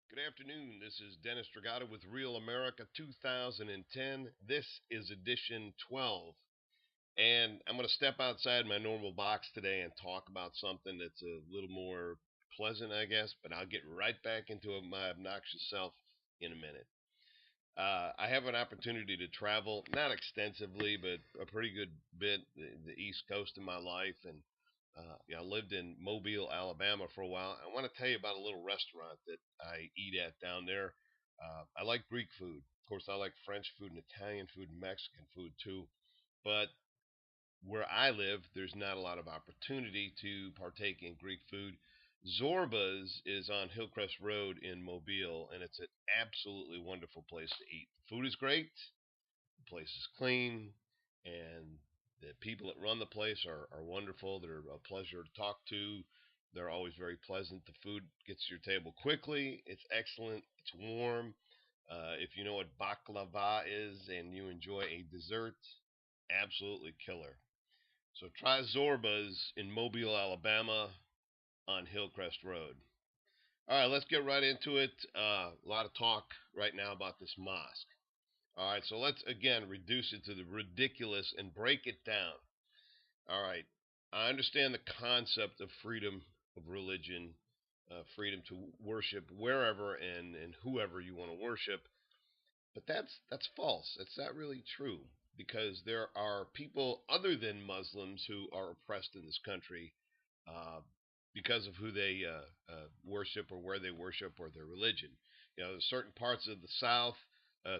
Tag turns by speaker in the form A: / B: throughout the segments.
A: Good afternoon. This is Dennis Dragata with Real America 2010. This is edition 12. And I'm going to step outside my normal box today and talk about something that's a little more pleasant, I guess, but I'll get right back into my obnoxious self in a minute. I have an opportunity to travel, not extensively, but a pretty good bit, the East Coast of my life. And I lived in Mobile, Alabama for a while. I want to tell you about a little restaurant that I eat at down there. I like Greek food. Of course, I like French food and Italian food and Mexican food too. But where I live, there's not a lot of opportunity to partake in Greek food. Zorba's is on Hillcrest Road in Mobile, and it's an absolutely wonderful place to eat. The food is great, the place is clean, and the people that run the place are wonderful. They're a pleasure to talk to. They're always very pleasant. The food gets to your table quickly. It's excellent. It's warm. If you know what baklava is and you enjoy a dessert, absolutely killer. So try Zorba's in Mobile, Alabama on Hillcrest Road. All right, let's get right into it. A lot of talk right now about this mosque. All right, so let's again reduce it to the ridiculous and break it down. All right, I understand the concept of freedom of religion, freedom to worship wherever and whoever you want to worship, but that's false. That's not really true because there are people other than Muslims who are oppressed in this country uh, because of who they worship or where they worship or their religion. You know, there's certain parts of the South,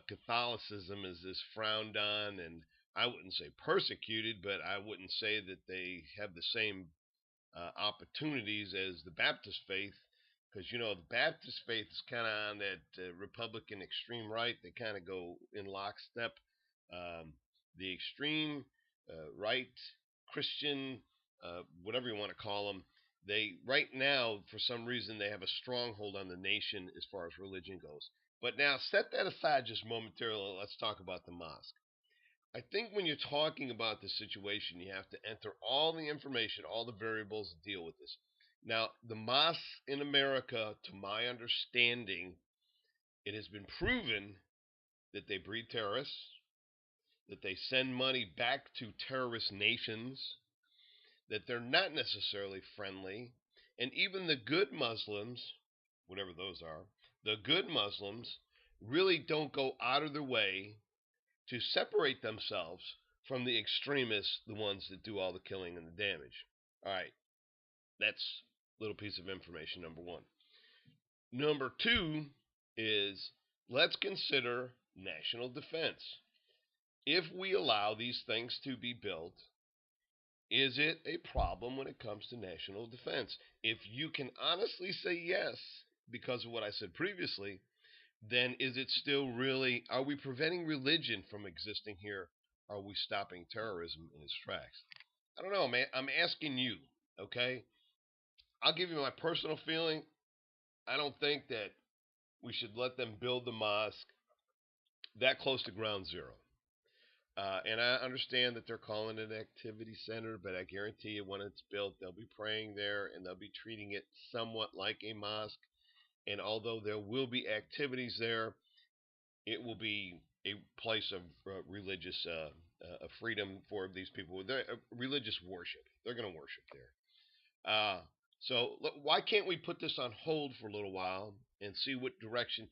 A: Catholicism is frowned on, and I wouldn't say persecuted, but I wouldn't say that they have the same opportunities as the Baptist faith, because you know the Baptist faith is kind of on that Republican extreme right. They kind of go in lockstep. Um, the extreme right Christian, whatever you want to call them, they right now for some reason they have a stronghold on the nation as far as religion goes. But now set that aside just momentarily. Let's talk about the mosque. I think when you're talking about the situation, you have to enter all the information, all the variables to deal with this. Now, the mosques in America, to my understanding, it has been proven that they breed terrorists, that they send money back to terrorist nations, that they're not necessarily friendly, and even the good Muslims, whatever those are, the good Muslims really don't go out of their way to separate themselves from the extremists, the ones that do all the killing and the damage. All right, that's a little piece of information, number one. Number two is let's consider national defense. If we allow these things to be built, is it a problem when it comes to national defense? If you can honestly say yes, because of what I said previously, then is it still really, are we preventing religion from existing here? Are we stopping terrorism in its tracks? I don't know, man. I'm asking you, okay? I'll give you my personal feeling. I don't think that we should let them build the mosque that close to ground zero. And I understand that they're calling it an activity center, but I guarantee you when it's built, they'll be praying there and they'll be treating it somewhat like a mosque. And although there will be activities there, it will be a place of religious freedom for these people. Religious worship. They're going to worship there. So look, why can't we put this on hold for a little while and see what direction?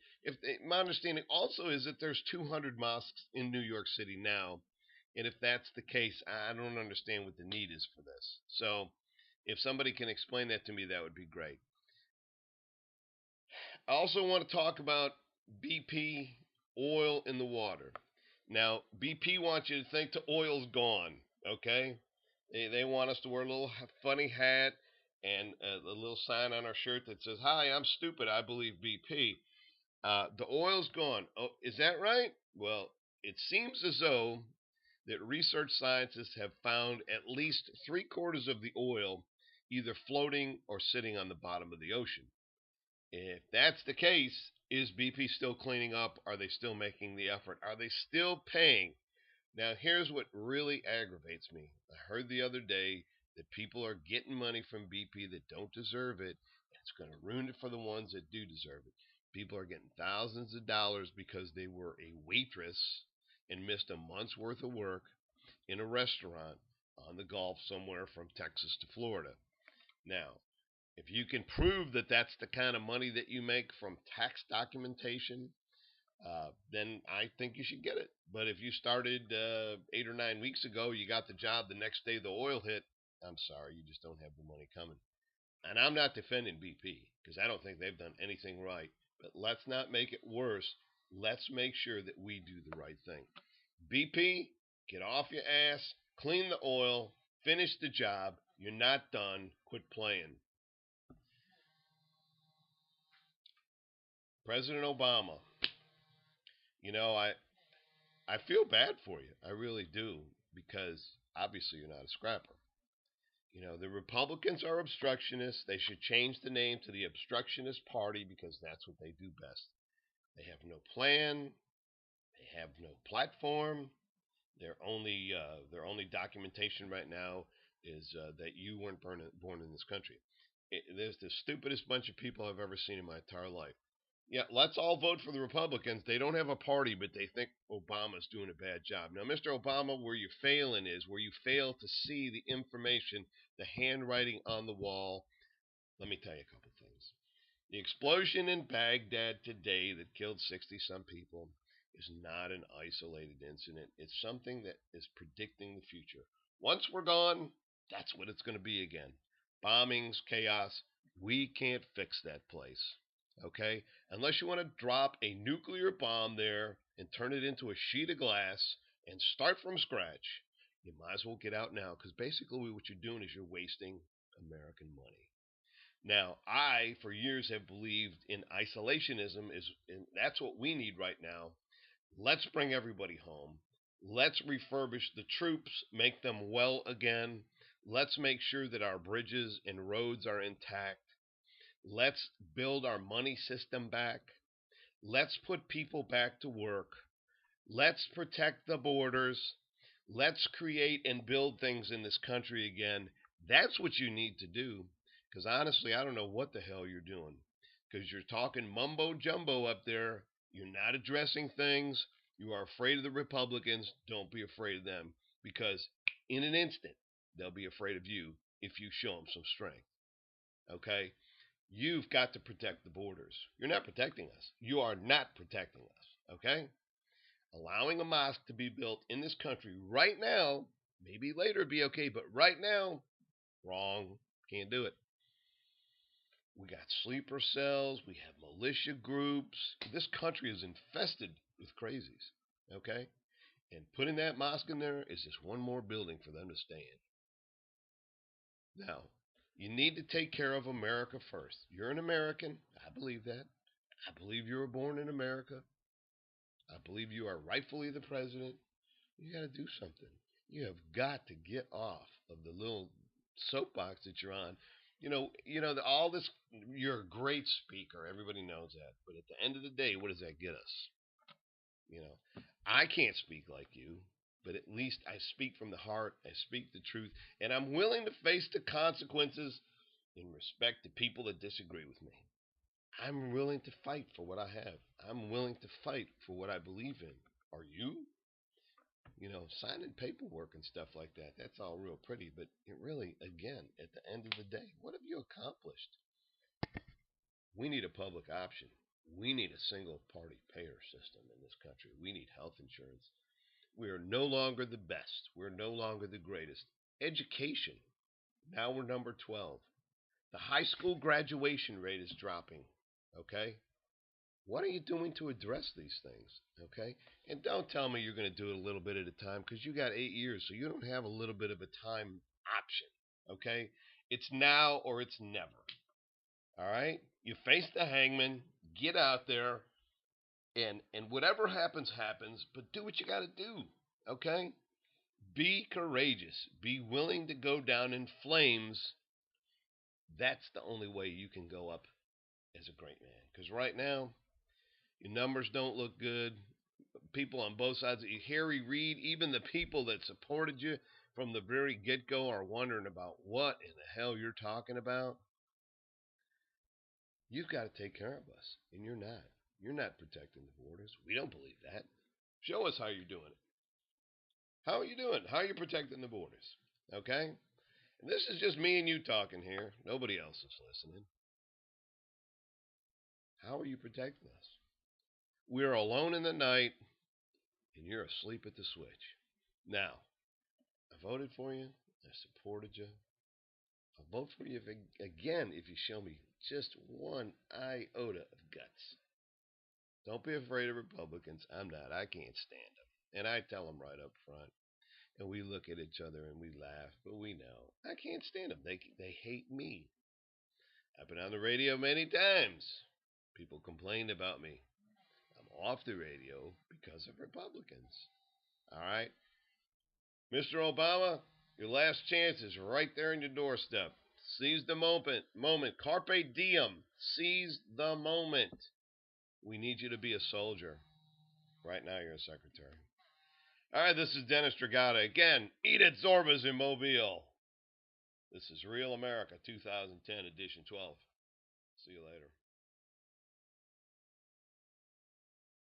A: My understanding also is that there's 200 mosques in New York City now, and if that's the case, I don't understand what the need is for this. So if somebody can explain that to me, that would be great. I also want to talk about BP oil in the water. Now, BP wants you to think the oil's gone, okay? They want us to wear a little funny hat and a little sign on our shirt that says, "Hi, I'm stupid. I believe BP." The oil's gone. Oh, is that right? Well, it seems as though that research scientists have found at least three-quarters of the oil either floating or sitting on the bottom of the ocean. If that's the case, is BP still cleaning up? Are they still making the effort? Are they still paying? Now, here's what really aggravates me. I heard the other day that people are getting money from BP that don't deserve it, and it's going to ruin it for the ones that do deserve it. People are getting thousands of dollars because they were a waitress and missed a month's worth of work in a restaurant on the Gulf somewhere from Texas to Florida. Now, if you can prove that that's the kind of money that you make from tax documentation, then I think you should get it. But if you started 8 or 9 weeks ago, you got the job the next day the oil hit, I'm sorry, you just don't have the money coming. And I'm not defending BP because I don't think they've done anything right. But let's not make it worse. Let's make sure that we do the right thing. BP, get off your ass, clean the oil, finish the job. You're not done. Quit playing. President Obama, you know, I feel bad for you. I really do because obviously you're not a scrapper. You know, the Republicans are obstructionists. They should change the name to the Obstructionist Party because that's what they do best. They have no plan. They have no platform. Their only documentation right now is that you weren't born in this country. There's the stupidest bunch of people I've ever seen in my entire life. Yeah, let's all vote for the Republicans. They don't have a party, but they think Obama's doing a bad job. Now, Mr. Obama, where you're failing is where you fail to see the information, the handwriting on the wall. Let me tell you a couple things. The explosion in Baghdad today that killed 60 some people is not an isolated incident. It's something that is predicting the future. Once we're gone, that's what it's going to be again. Bombings, chaos. We can't fix that place. Okay? Unless you want to drop a nuclear bomb there and turn it into a sheet of glass and start from scratch, you might as well get out now because basically what you're doing is you're wasting American money. Now, I, for years, have believed in isolationism, and that's what we need right now. Let's bring everybody home. Let's refurbish the troops, make them well again. Let's make sure that our bridges and roads are intact. Let's build our money system back. Let's put people back to work. Let's protect the borders. Let's create and build things in this country again. That's what you need to do. Because honestly, I don't know what the hell you're doing. Because you're talking mumbo jumbo up there. You're not addressing things. You are afraid of the Republicans. Don't be afraid of them. Because in an instant, they'll be afraid of you if you show them some strength. Okay? You've got to protect the borders. You're not protecting us. You are not protecting us. Okay? Allowing a mosque to be built in this country right now, maybe later it'd be okay, but right now, wrong. Can't do it. We got sleeper cells. We have militia groups. This country is infested with crazies. Okay? And putting that mosque in there is just one more building for them to stay in. Now, you need to take care of America first. You're an American. I believe that. I believe you were born in America. I believe you are rightfully the president. You got to do something. You have got to get off of the little soapbox that you're on. All this. You're a great speaker. Everybody knows that. But at the end of the day, what does that get us? I can't speak like you, but at least I speak from the heart. I speak the truth, and I'm willing to face the consequences in respect to people that disagree with me. I'm willing to fight for what I have. I'm willing to fight for what I believe in. Are you? Signing paperwork and stuff like that, that's all real pretty, but it really, again, at the end of the day, what have you accomplished? We need a public option. We need a single party payer system in this country. We need health insurance. We are no longer the best. We're no longer the greatest. Education. Now we're number 12. The high school graduation rate is dropping. Okay? What are you doing to address these things? Okay? And don't tell me you're going to do it a little bit at a time because you got 8 years, so you don't have a little bit of a time option. Okay? It's now or it's never. All right? You face the hangman, get out there, and whatever happens, happens, but do what you got to do. Okay? Be courageous. Be willing to go down in flames. That's the only way you can go up as a great man. Because right now, your numbers don't look good. People on both sides of you, Harry Reid, even the people that supported you from the very get-go are wondering about what in the hell you're talking about. You've got to take care of us, and you're not. You're not protecting the borders. We don't believe that. Show us how you're doing it. How are you doing? How are you protecting the borders? Okay? And this is just me and you talking here. Nobody else is listening. How are you protecting us? We're alone in the night, and you're asleep at the switch. Now, I voted for you. I supported you. I'll vote for you again if you show me just one iota of guts. Don't be afraid of Republicans. I'm not. I can't stand them. And I tell them right up front. And we look at each other and we laugh, but we know I can't stand them. They hate me. I've been on the radio many times. People complained about me. I'm off the radio because of Republicans. All right, Mr. Obama, your last chance is right there on your doorstep. Seize the moment. Carpe diem. Seize the moment. We need you to be a soldier. Right now, you're a secretary. All right, this is Dennis Dragata. Again, eat at Zorba's in Mobile. This is Real America 2010, edition 12. See you later.